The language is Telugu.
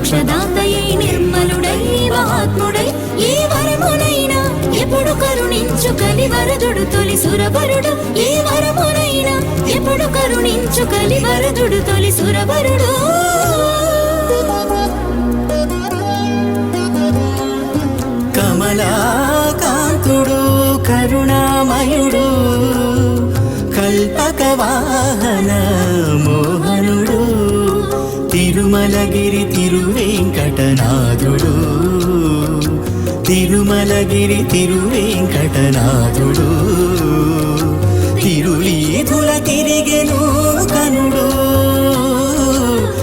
మోక్షదాతయై నిర్మలుడై మహాత్ముడై ఏ వరమునైనా ఎప్పుడు కరుణించు కలివరదుడు తొలి సురవరుడు ఏ వరమునైనా ఎప్పుడు కరుణించు కలివరదుడు తొలి సురవరుడు కమలాకాంతుడు కరుణామయుడు కల్పక వాహన మోహనుడు తిరుమలగిరి తిరువేంకటనాథుడు తిరుమలగిరి తిరువేంకటనాథుడు తిరువీధుల తిరిగెను కనుడు